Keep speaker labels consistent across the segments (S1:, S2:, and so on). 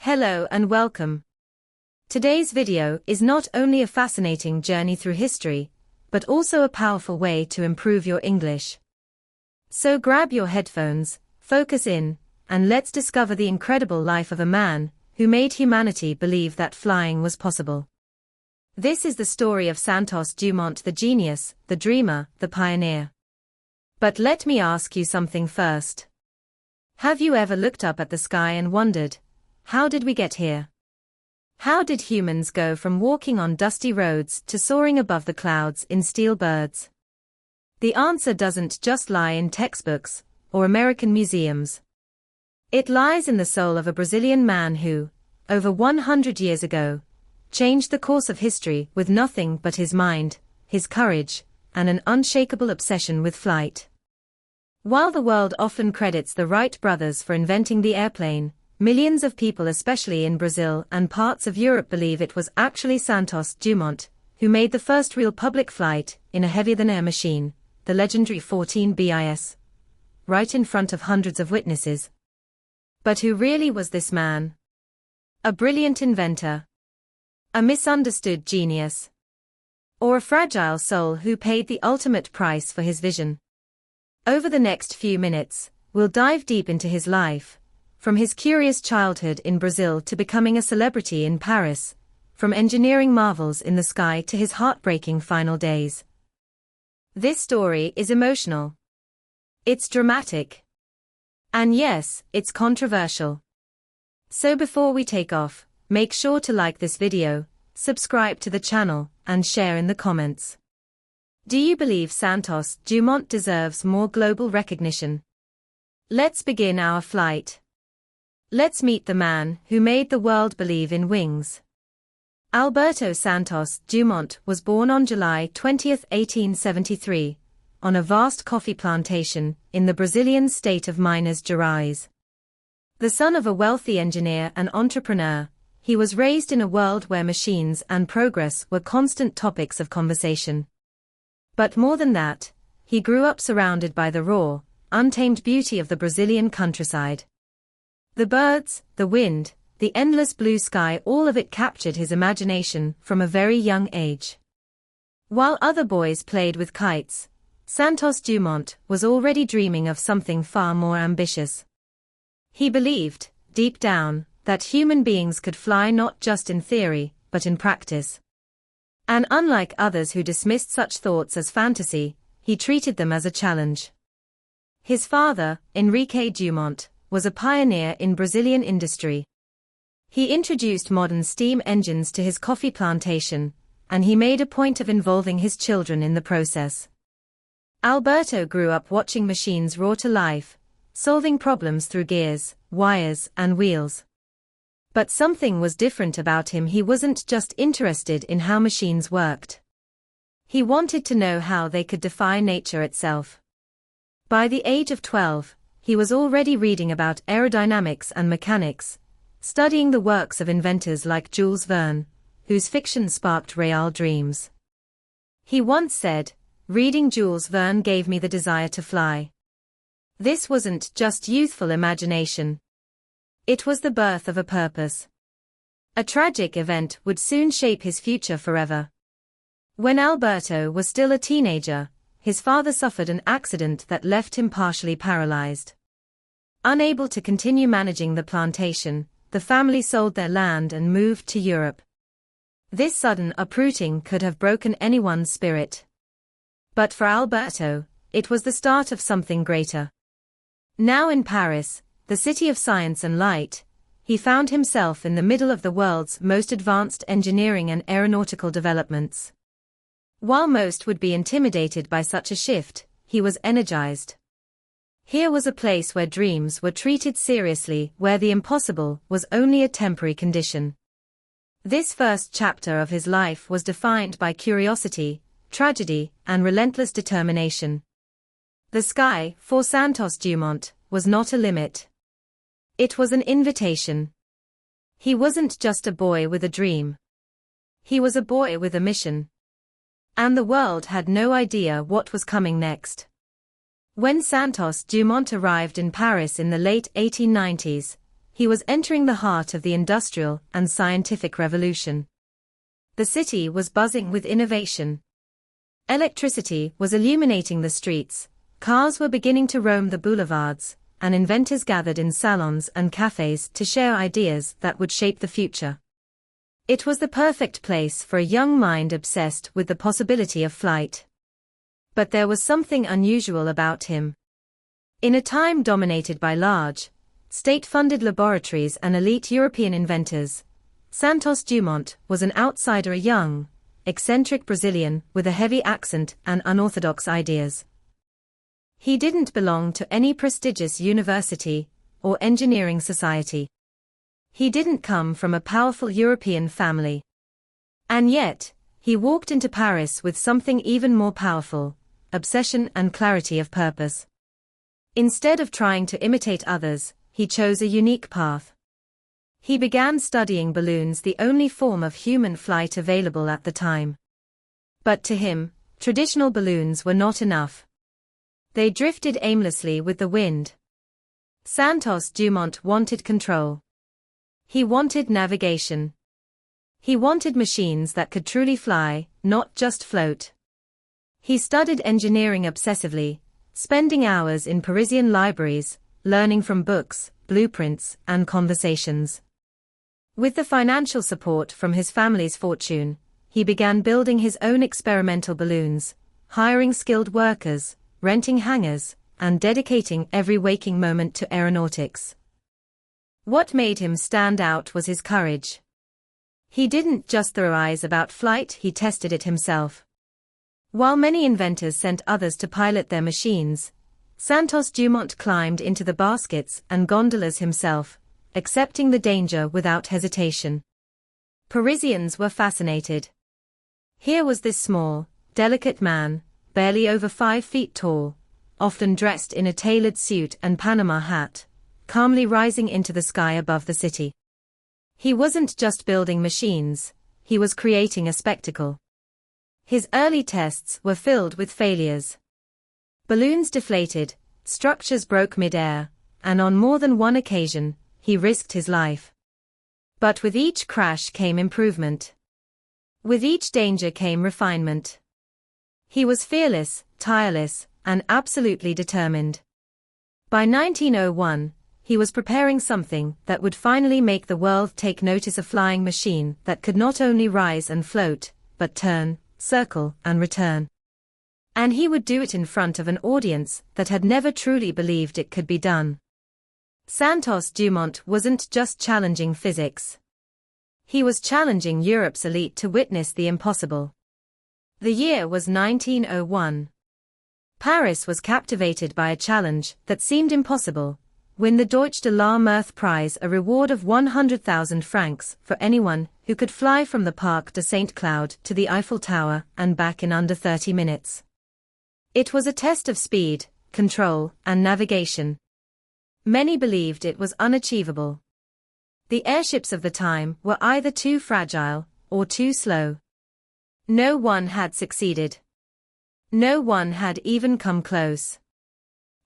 S1: Hello and welcome. Today's video is not only a fascinating journey through history, but also a powerful way to improve your English. So grab your headphones, focus in, and let's discover the incredible life of a man who made humanity believe that flying was possible. This is the story of Santos Dumont, the genius, the dreamer, the pioneer. But let me ask you something first. Have you ever looked up at the sky and wondered, how did we get here? How did humans go from walking on dusty roads to soaring above the clouds in steel birds? The answer doesn't just lie in textbooks or American museums. It lies in the soul of a Brazilian man who, over 100 years ago, changed the course of history with nothing but his mind, his courage, and an unshakable obsession with flight. While the world often credits the Wright brothers for inventing the airplane, millions of people, especially in Brazil and parts of Europe, believe it was actually Santos Dumont who made the first real public flight in a heavier-than-air machine, the legendary 14 bis, right in front of hundreds of witnesses. But who really was this man? A brilliant inventor? A misunderstood genius? Or a fragile soul who paid the ultimate price for his vision? Over the next few minutes, we'll dive deep into his life, from his curious childhood in Brazil to becoming a celebrity in Paris, from engineering marvels in the sky to his heartbreaking final days. This story is emotional. It's dramatic. And yes, it's controversial. So before we take off, make sure to like this video, subscribe to the channel, and share in the comments. Do you believe Santos Dumont deserves more global recognition? Let's begin our flight. Let's meet the man who made the world believe in wings. Alberto Santos Dumont was born on July 20, 1873, on a vast coffee plantation in the Brazilian state of Minas Gerais. The son of a wealthy engineer and entrepreneur, he was raised in a world where machines and progress were constant topics of conversation. But more than that, he grew up surrounded by the raw, untamed beauty of the Brazilian countryside. The birds, the wind, the endless blue sky, all of it captured his imagination from a very young age. While other boys played with kites, Santos Dumont was already dreaming of something far more ambitious. He believed, deep down, that human beings could fly not just in theory, but in practice. And unlike others who dismissed such thoughts as fantasy, he treated them as a challenge. His father, Enrique Dumont, was a pioneer in Brazilian industry. He introduced modern steam engines to his coffee plantation, and he made a point of involving his children in the process. Alberto grew up watching machines roar to life, solving problems through gears, wires, and wheels. But something was different about him. He wasn't just interested in how machines worked. He wanted to know how they could defy nature itself. By the age of 12, he was already reading about aerodynamics and mechanics, studying the works of inventors like Jules Verne, whose fiction sparked real dreams. He once said, "Reading Jules Verne gave me the desire to fly." This wasn't just youthful imagination. It was the birth of a purpose. A tragic event would soon shape his future forever. When Alberto was still a teenager, his father suffered an accident that left him partially paralyzed. Unable to continue managing the plantation, the family sold their land and moved to Europe. This sudden uprooting could have broken anyone's spirit. But for Alberto, it was the start of something greater. Now in Paris, the city of science and light, he found himself in the middle of the world's most advanced engineering and aeronautical developments. While most would be intimidated by such a shift, he was energized. Here was a place where dreams were treated seriously, where the impossible was only a temporary condition. This first chapter of his life was defined by curiosity, tragedy, and relentless determination. The sky, for Santos Dumont, was not a limit. It was an invitation. He wasn't just a boy with a dream. He was a boy with a mission. And the world had no idea what was coming next. When Santos Dumont arrived in Paris in the late 1890s, He was entering the heart of the industrial and scientific revolution. The city was buzzing with innovation. Electricity was illuminating the streets, cars were beginning to roam the boulevards, and inventors gathered in salons and cafes to share ideas that would shape the future. It was the perfect place for a young mind obsessed with the possibility of flight. But there was something unusual about him. In a time dominated by large, state-funded laboratories and elite European inventors, Santos Dumont was an outsider, a young, eccentric Brazilian with a heavy accent and unorthodox ideas. He didn't belong to any prestigious university or engineering society. He didn't come from a powerful European family. And yet, he walked into Paris with something even more powerful: obsession and clarity of purpose. Instead of trying to imitate others, he chose a unique path. He began studying balloons, the only form of human flight available at the time. But to him, traditional balloons were not enough. They drifted aimlessly with the wind. Santos Dumont wanted control. He wanted navigation. He wanted machines that could truly fly, not just float. He studied engineering obsessively, spending hours in Parisian libraries, learning from books, blueprints, and conversations. With the financial support from his family's fortune, he began building his own experimental balloons, hiring skilled workers, renting hangars, and dedicating every waking moment to aeronautics. What made him stand out was his courage. He didn't just theorize about flight, he tested it himself. While many inventors sent others to pilot their machines, Santos Dumont climbed into the baskets and gondolas himself, accepting the danger without hesitation. Parisians were fascinated. Here was this small, delicate man, barely over 5 feet tall, often dressed in a tailored suit and Panama hat, calmly rising into the sky above the city. He wasn't just building machines, he was creating a spectacle. His early tests were filled with failures. Balloons deflated, structures broke mid-air, and on more than one occasion, he risked his life. But with each crash came improvement. With each danger came refinement. He was fearless, tireless, and absolutely determined. By 1901, he was preparing something that would finally make the world take notice: a flying machine that could not only rise and float, but turn, circle, and return. And he would do it in front of an audience that had never truly believed it could be done. Santos Dumont wasn't just challenging physics. He was challenging Europe's elite to witness the impossible. The year was 1901. Paris was captivated by a challenge that seemed impossible: win the Deutsche la Meurthe Prize, a reward of 100,000 francs for anyone who could fly from the Parc de Saint-Cloud to the Eiffel Tower and back in under 30 minutes. It was a test of speed, control, and navigation. Many believed it was unachievable. The airships of the time were either too fragile or too slow. No one had succeeded. No one had even come close.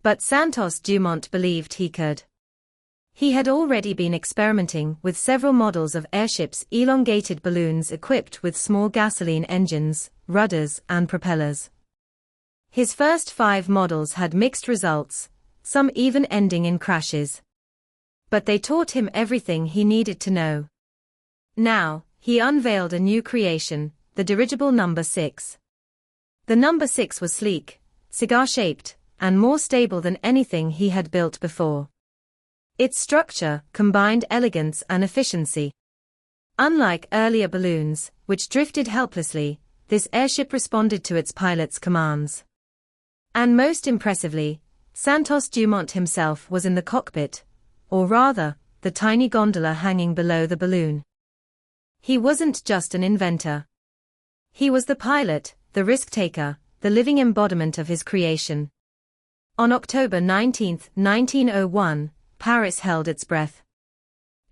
S1: But Santos Dumont believed he could. He had already been experimenting with several models of airships, elongated balloons equipped with small gasoline engines, rudders, and propellers. His first 5 models had mixed results, some even ending in crashes. But they taught him everything he needed to know. Now, he unveiled a new creation, the dirigible number 6. The number 6 was sleek, cigar-shaped, and more stable than anything he had built before. Its structure combined elegance and efficiency. Unlike earlier balloons, which drifted helplessly, this airship responded to its pilot's commands. And most impressively, Santos Dumont himself was in the cockpit, or rather, the tiny gondola hanging below the balloon. He wasn't just an inventor. He was the pilot, the risk-taker, the living embodiment of his creation. On October 19, 1901, Paris held its breath.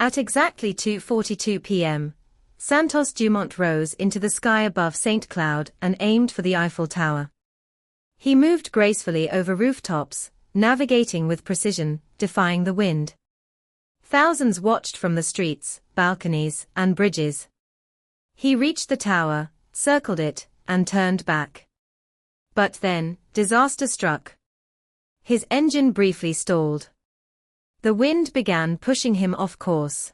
S1: At exactly 2:42 p.m., Santos Dumont rose into the sky above St. Cloud and aimed for the Eiffel Tower. He moved gracefully over rooftops, navigating with precision, defying the wind. Thousands watched from the streets, balconies, and bridges. He reached the tower, circled it, and turned back. But then, disaster struck. His engine briefly stalled. The wind began pushing him off course.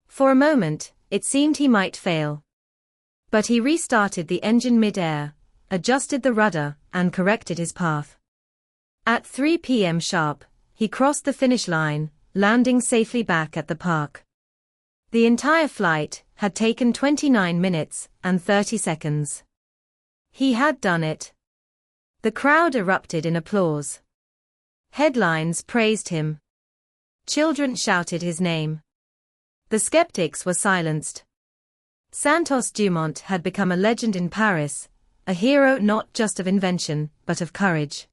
S1: For a moment, it seemed he might fail. But he restarted the engine mid-air, adjusted the rudder, and corrected his path. At 3 p.m. sharp, he crossed the finish line, landing safely back at the park. The entire flight had taken 29 minutes and 30 seconds. He had done it. The crowd erupted in applause. Headlines praised him. Children shouted his name. The skeptics were silenced. Santos Dumont had become a legend in Paris, a hero not just of invention, but of courage.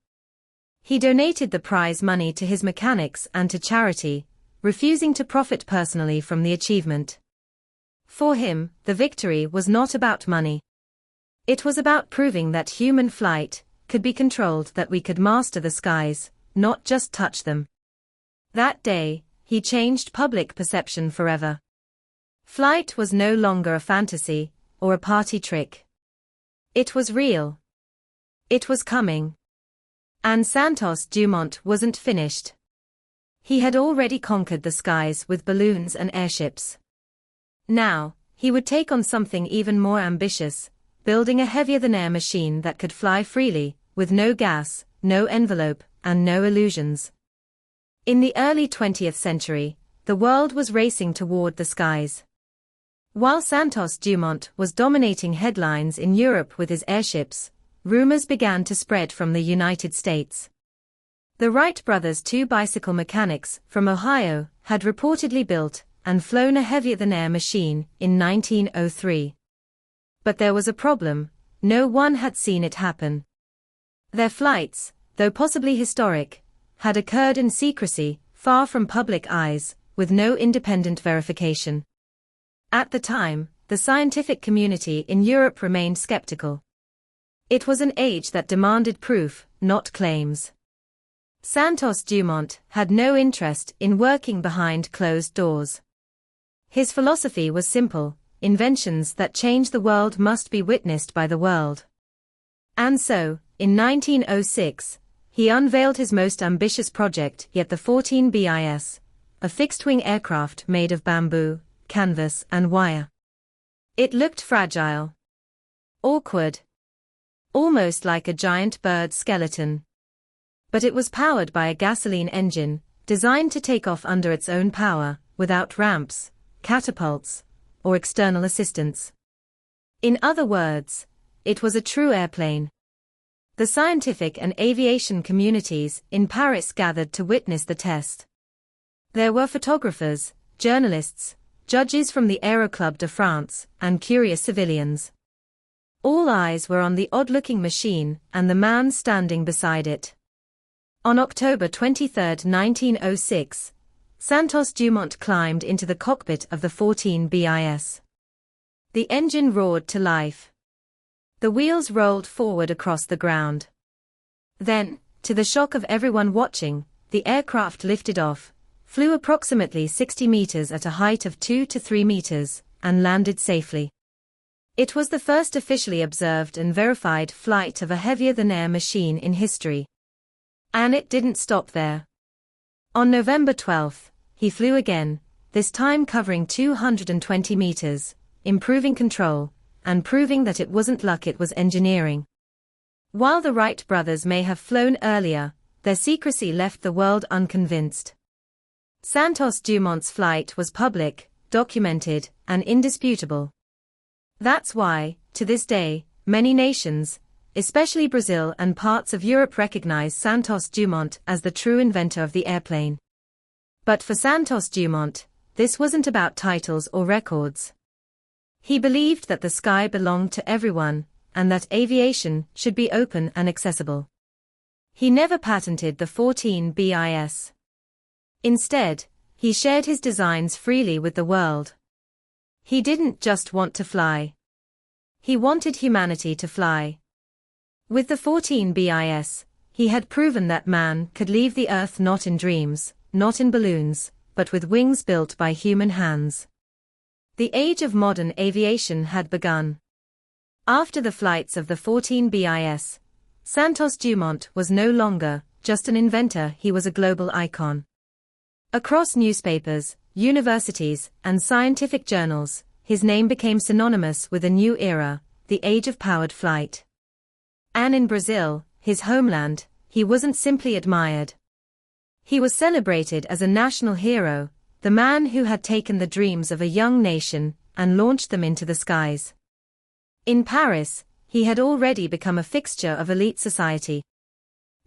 S1: He donated the prize money to his mechanics and to charity, refusing to profit personally from the achievement. For him, the victory was not about money. It was about proving that human flight could be controlled, that we could master the skies, not just touch them. That day, he changed public perception forever. Flight was no longer a fantasy or a party trick. It was real. It was coming. And Santos Dumont wasn't finished. He had already conquered the skies with balloons and airships. Now, he would take on something even more ambitious, building a heavier-than-air machine that could fly freely, with no gas, no envelope, and no illusions. In the early 20th century, the world was racing toward the skies. While Santos Dumont was dominating headlines in Europe with his airships, rumors began to spread from the United States. The Wright brothers, two bicycle mechanics from Ohio, had reportedly built and flown a heavier-than-air machine in 1903. But there was a problem: no one had seen it happen. Their flights, though possibly historic, had occurred in secrecy, far from public eyes, with no independent verification. At the time, the scientific community in Europe remained skeptical. It was an age that demanded proof, not claims. Santos Dumont had no interest in working behind closed doors. His philosophy was simple: inventions that change the world must be witnessed by the world. And so, in 1906, he unveiled his most ambitious project yet, the 14 bis, a fixed-wing aircraft made of bamboo, canvas, and wire. It looked fragile, awkward, almost like a giant bird skeleton. But it was powered by a gasoline engine, designed to take off under its own power, without ramps, catapults, or external assistance. In other words, it was a true airplane. The scientific and aviation communities in Paris gathered to witness the test. There were photographers, journalists, judges from the Aero Club de France, and curious civilians. All eyes were on the odd-looking machine and the man standing beside it. On October 23, 1906, Santos Dumont climbed into the cockpit of the 14 bis. The engine roared to life. The wheels rolled forward across the ground. Then, to the shock of everyone watching, the aircraft lifted off, flew approximately 60 meters at a height of 2 to 3 meters, and landed safely. It was the first officially observed and verified flight of a heavier-than-air machine in history. And it didn't stop there. On November 12, he flew again, this time covering 220 meters, improving control, and proving that it wasn't luck, it was engineering. While the Wright brothers may have flown earlier, their secrecy left the world unconvinced. Santos Dumont's flight was public, documented, and indisputable. That's why, to this day, many nations, especially Brazil and parts of Europe, recognize Santos Dumont as the true inventor of the airplane. But for Santos Dumont, this wasn't about titles or records. He believed that the sky belonged to everyone, and that aviation should be open and accessible. He never patented the 14 bis. Instead, he shared his designs freely with the world. He didn't just want to fly. He wanted humanity to fly. With the 14 bis, he had proven that man could leave the Earth not in dreams, not in balloons, but with wings built by human hands. The age of modern aviation had begun. After the flights of the 14 bis, Santos Dumont was no longer just an inventor, he was a global icon. Across newspapers, universities, and scientific journals, his name became synonymous with a new era, the age of powered flight. And in Brazil, his homeland, he wasn't simply admired. He was celebrated as a national hero, the man who had taken the dreams of a young nation and launched them into the skies. In Paris, he had already become a fixture of elite society.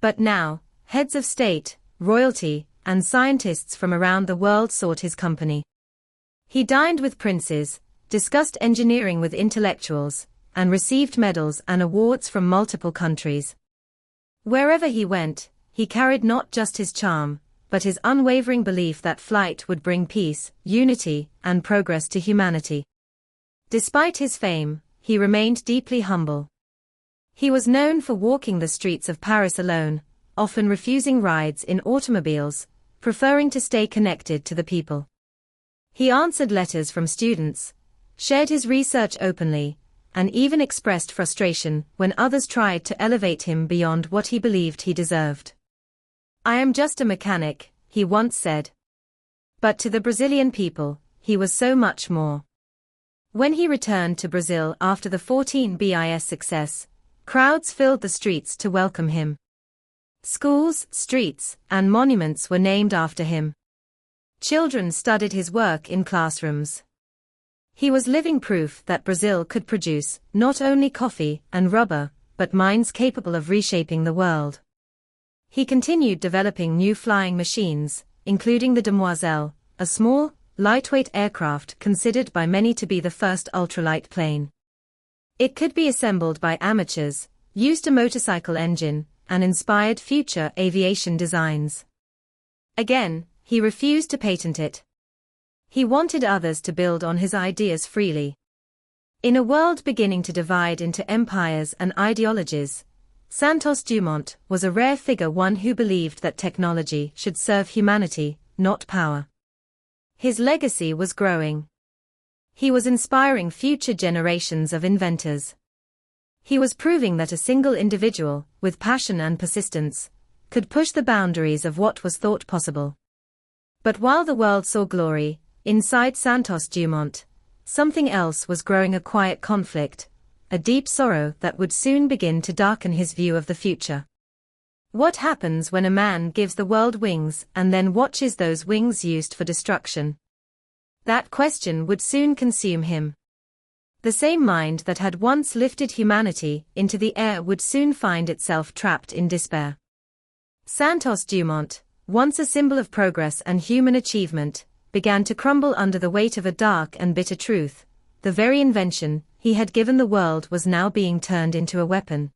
S1: But now, heads of state, royalty, and scientists from around the world sought his company. He dined with princes, discussed engineering with intellectuals, and received medals and awards from multiple countries. Wherever he went, he carried not just his charm, but his unwavering belief that flight would bring peace, unity, and progress to humanity. Despite his fame, he remained deeply humble. He was known for walking the streets of Paris alone, often refusing rides in automobiles, preferring to stay connected to the people. He answered letters from students, shared his research openly, and even expressed frustration when others tried to elevate him beyond what he believed he deserved. "I am just a mechanic," he once said. But to the Brazilian people, he was so much more. When he returned to Brazil after the 14 bis success, crowds filled the streets to welcome him. Schools, streets, and monuments were named after him. Children studied his work in classrooms. He was living proof that Brazil could produce not only coffee and rubber, but minds capable of reshaping the world. He continued developing new flying machines, including the Demoiselle, a small, lightweight aircraft considered by many to be the first ultralight plane. It could be assembled by amateurs, used a motorcycle engine, and inspired future aviation designs. Again, he refused to patent it. He wanted others to build on his ideas freely. In a world beginning to divide into empires and ideologies, Santos Dumont was a rare figure, one who believed that technology should serve humanity, not power. His legacy was growing. He was inspiring future generations of inventors. He was proving that a single individual, with passion and persistence, could push the boundaries of what was thought possible. But while the world saw glory, inside Santos Dumont, something else was growing, a quiet conflict, a deep sorrow that would soon begin to darken his view of the future. What happens when a man gives the world wings and then watches those wings used for destruction? That question would soon consume him. The same mind that had once lifted humanity into the air would soon find itself trapped in despair. Santos Dumont, once a symbol of progress and human achievement, began to crumble under the weight of a dark and bitter truth. The very invention he had given the world was now being turned into a weapon.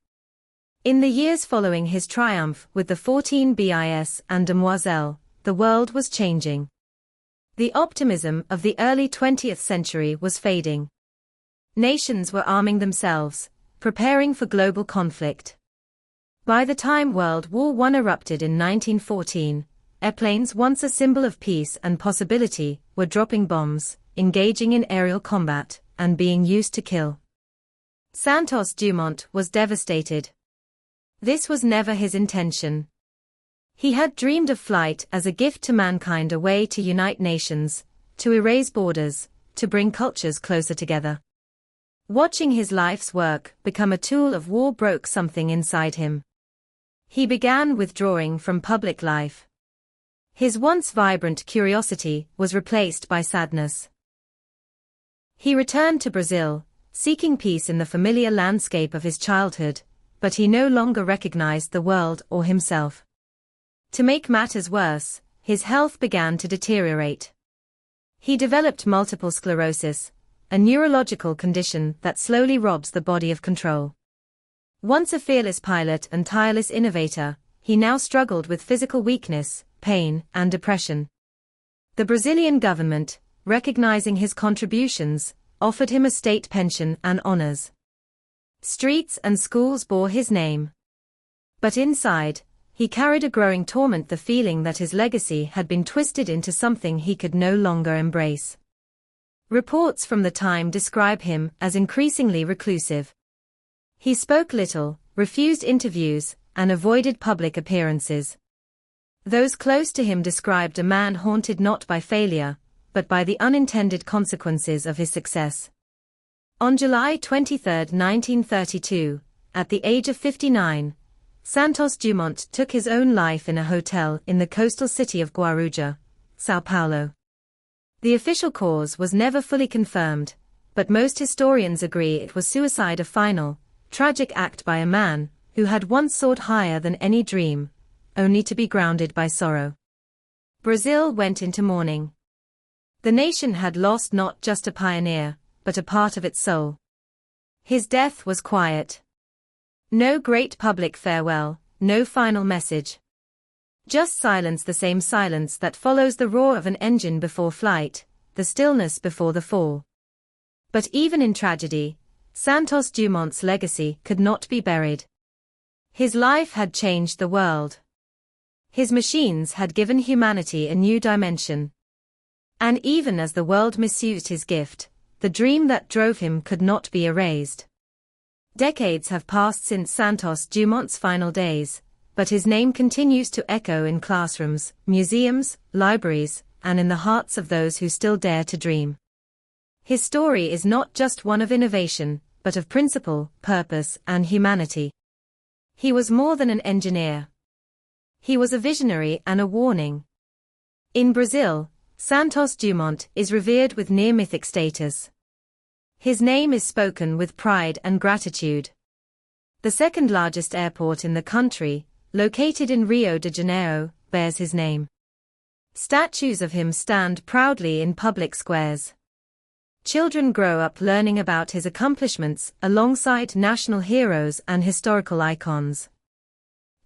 S1: In the years following his triumph with the 14 bis and Demoiselle, the world was changing. The optimism of the early 20th century was fading. Nations were arming themselves, preparing for global conflict. By the time World War I erupted in 1914, airplanes, once a symbol of peace and possibility, were dropping bombs, engaging in aerial combat, and being used to kill. Santos Dumont was devastated. This was never his intention. He had dreamed of flight as a gift to mankind, a way to unite nations, to erase borders, to bring cultures closer together. Watching his life's work become a tool of war broke something inside him. He began withdrawing from public life. His once vibrant curiosity was replaced by sadness. He returned to Brazil, seeking peace in the familiar landscape of his childhood, but he no longer recognized the world or himself. To make matters worse, his health began to deteriorate. He developed multiple sclerosis, a neurological condition that slowly robs the body of control. Once a fearless pilot and tireless innovator, he now struggled with physical weakness, pain, and depression. The Brazilian government, recognizing his contributions, offered him a state pension and honors. Streets and schools bore his name. But inside, he carried a growing torment, the feeling that his legacy had been twisted into something he could no longer embrace. Reports from the time describe him as increasingly reclusive. He spoke little, refused interviews, and avoided public appearances. Those close to him described a man haunted not by failure, but by the unintended consequences of his success. On July 23, 1932, at the age of 59, Santos Dumont took his own life in a hotel in the coastal city of Guarujá, São Paulo. The official cause was never fully confirmed, but most historians agree it was suicide, a final, tragic act by a man who had once soared higher than any dream, only to be grounded by sorrow. Brazil went into mourning. The nation had lost not just a pioneer, but a part of its soul. His death was quiet. No great public farewell, no final message. Just silence, the same silence that follows the roar of an engine before flight, the stillness before the fall. But even in tragedy, Santos Dumont's legacy could not be buried. His life had changed the world. His machines had given humanity a new dimension. And even as the world misused his gift, the dream that drove him could not be erased. Decades have passed since Santos Dumont's final days, but his name continues to echo in classrooms, museums, libraries, and in the hearts of those who still dare to dream. His story is not just one of innovation, but of principle, purpose, and humanity. He was more than an engineer. He was a visionary and a warning. In Brazil, Santos Dumont is revered with near-mythic status. His name is spoken with pride and gratitude. The second largest airport in the country, located in Rio de Janeiro, bears his name. Statues of him stand proudly in public squares. Children grow up learning about his accomplishments alongside national heroes and historical icons.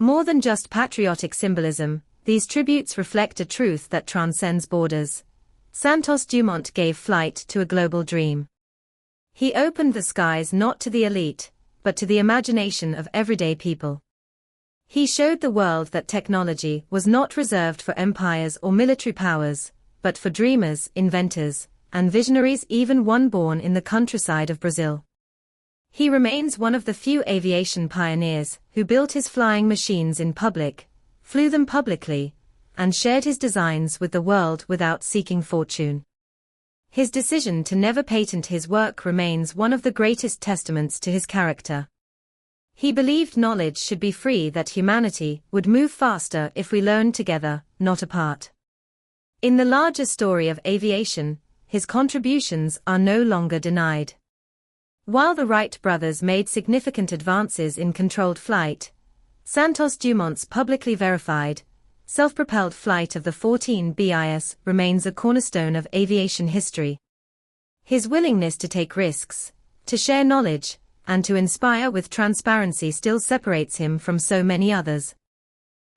S1: More than just patriotic symbolism, these tributes reflect a truth that transcends borders. Santos Dumont gave flight to a global dream. He opened the skies not to the elite, but to the imagination of everyday people. He showed the world that technology was not reserved for empires or military powers, but for dreamers, inventors, and visionaries, even one born in the countryside of Brazil. He remains one of the few aviation pioneers who built his flying machines in public, flew them publicly, and shared his designs with the world without seeking fortune. His decision to never patent his work remains one of the greatest testaments to his character. He believed knowledge should be free, that humanity would move faster if we learned together, not apart. In the larger story of aviation, his contributions are no longer denied. While the Wright brothers made significant advances in controlled flight, Santos Dumont's publicly verified, self-propelled flight of the 14 bis remains a cornerstone of aviation history. His willingness to take risks, to share knowledge, and to inspire with transparency still separates him from so many others.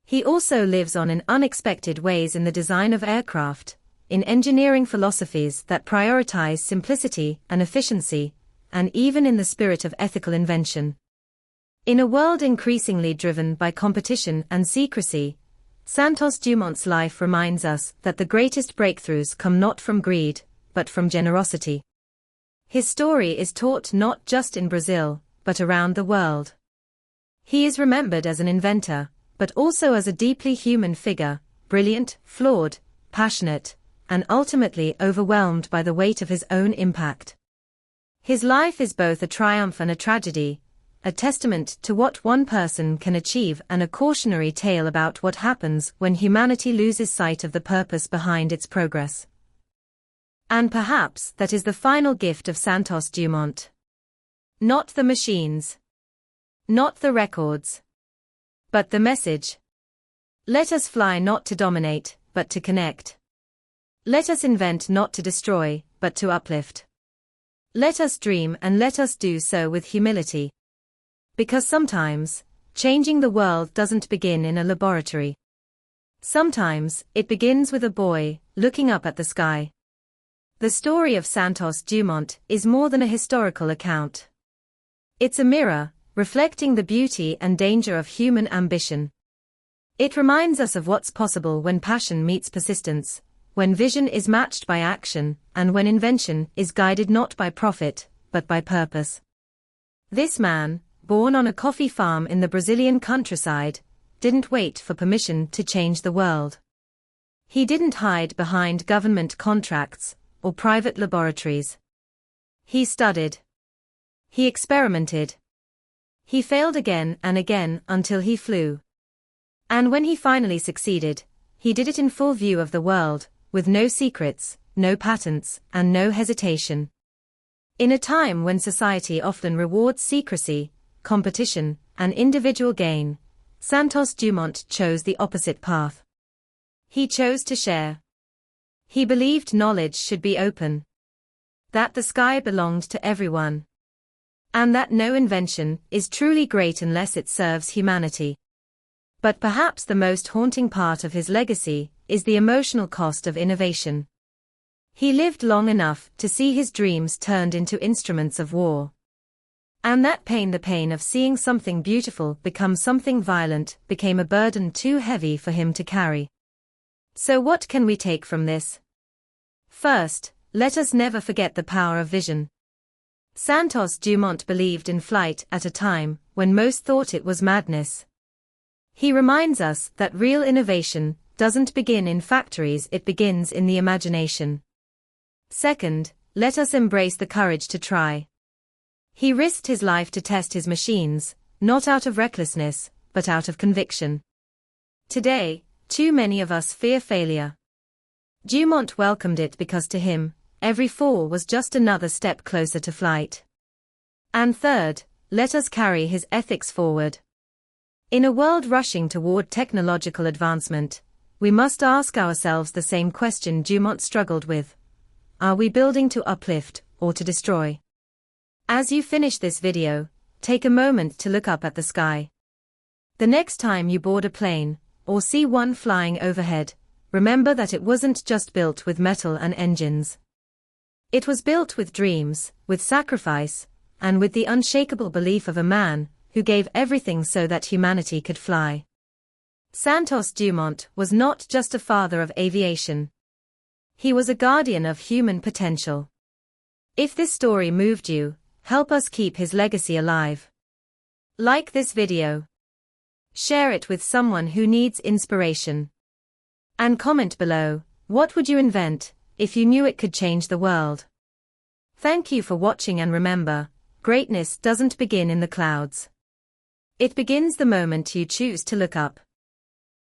S1: He also lives on in unexpected ways in the design of aircraft, in engineering philosophies that prioritize simplicity and efficiency, and even in the spirit of ethical invention. In a world increasingly driven by competition and secrecy, Santos Dumont's life reminds us that the greatest breakthroughs come not from greed, but from generosity. His story is taught not just in Brazil, but around the world. He is remembered as an inventor, but also as a deeply human figure, brilliant, flawed, passionate, and ultimately overwhelmed by the weight of his own impact. His life is both a triumph and a tragedy, a testament to what one person can achieve and a cautionary tale about what happens when humanity loses sight of the purpose behind its progress. And perhaps that is the final gift of Santos Dumont. Not the machines. Not the records. But the message. Let us fly not to dominate, but to connect. Let us invent not to destroy, but to uplift. Let us dream, and let us do so with humility. Because sometimes, changing the world doesn't begin in a laboratory. Sometimes, it begins with a boy looking up at the sky. The story of Santos Dumont is more than a historical account. It's a mirror, reflecting the beauty and danger of human ambition. It reminds us of what's possible when passion meets persistence, when vision is matched by action, and when invention is guided not by profit, but by purpose. This man, born on a coffee farm in the Brazilian countryside, didn't wait for permission to change the world. He didn't hide behind government contracts or private laboratories. He studied. He experimented. He failed again and again until he flew. And when he finally succeeded, he did it in full view of the world, with no secrets, no patents, and no hesitation. In a time when society often rewards secrecy, competition, and individual gain, Santos Dumont chose the opposite path. He chose to share. He believed knowledge should be open. That the sky belonged to everyone. And that no invention is truly great unless it serves humanity. But perhaps the most haunting part of his legacy is the emotional cost of innovation. He lived long enough to see his dreams turned into instruments of war. And that pain, the pain of seeing something beautiful become something violent, became a burden too heavy for him to carry. So what can we take from this? First, let us never forget the power of vision. Santos Dumont believed in flight at a time when most thought it was madness. He reminds us that real innovation doesn't begin in factories, it begins in the imagination. Second, let us embrace the courage to try. He risked his life to test his machines, not out of recklessness, but out of conviction. Today, too many of us fear failure. Dumont welcomed it because to him, every fall was just another step closer to flight. And third, let us carry his ethics forward. In a world rushing toward technological advancement, we must ask ourselves the same question Dumont struggled with. Are we building to uplift or to destroy? As you finish this video, take a moment to look up at the sky. The next time you board a plane, or see one flying overhead, remember that it wasn't just built with metal and engines. It was built with dreams, with sacrifice, and with the unshakable belief of a man who gave everything so that humanity could fly. Santos Dumont was not just a father of aviation. He was a guardian of human potential. If this story moved you, help us keep his legacy alive. Like this video. Share it with someone who needs inspiration. And comment below, what would you invent if you knew it could change the world? Thank you for watching, and remember, greatness doesn't begin in the clouds. It begins the moment you choose to look up.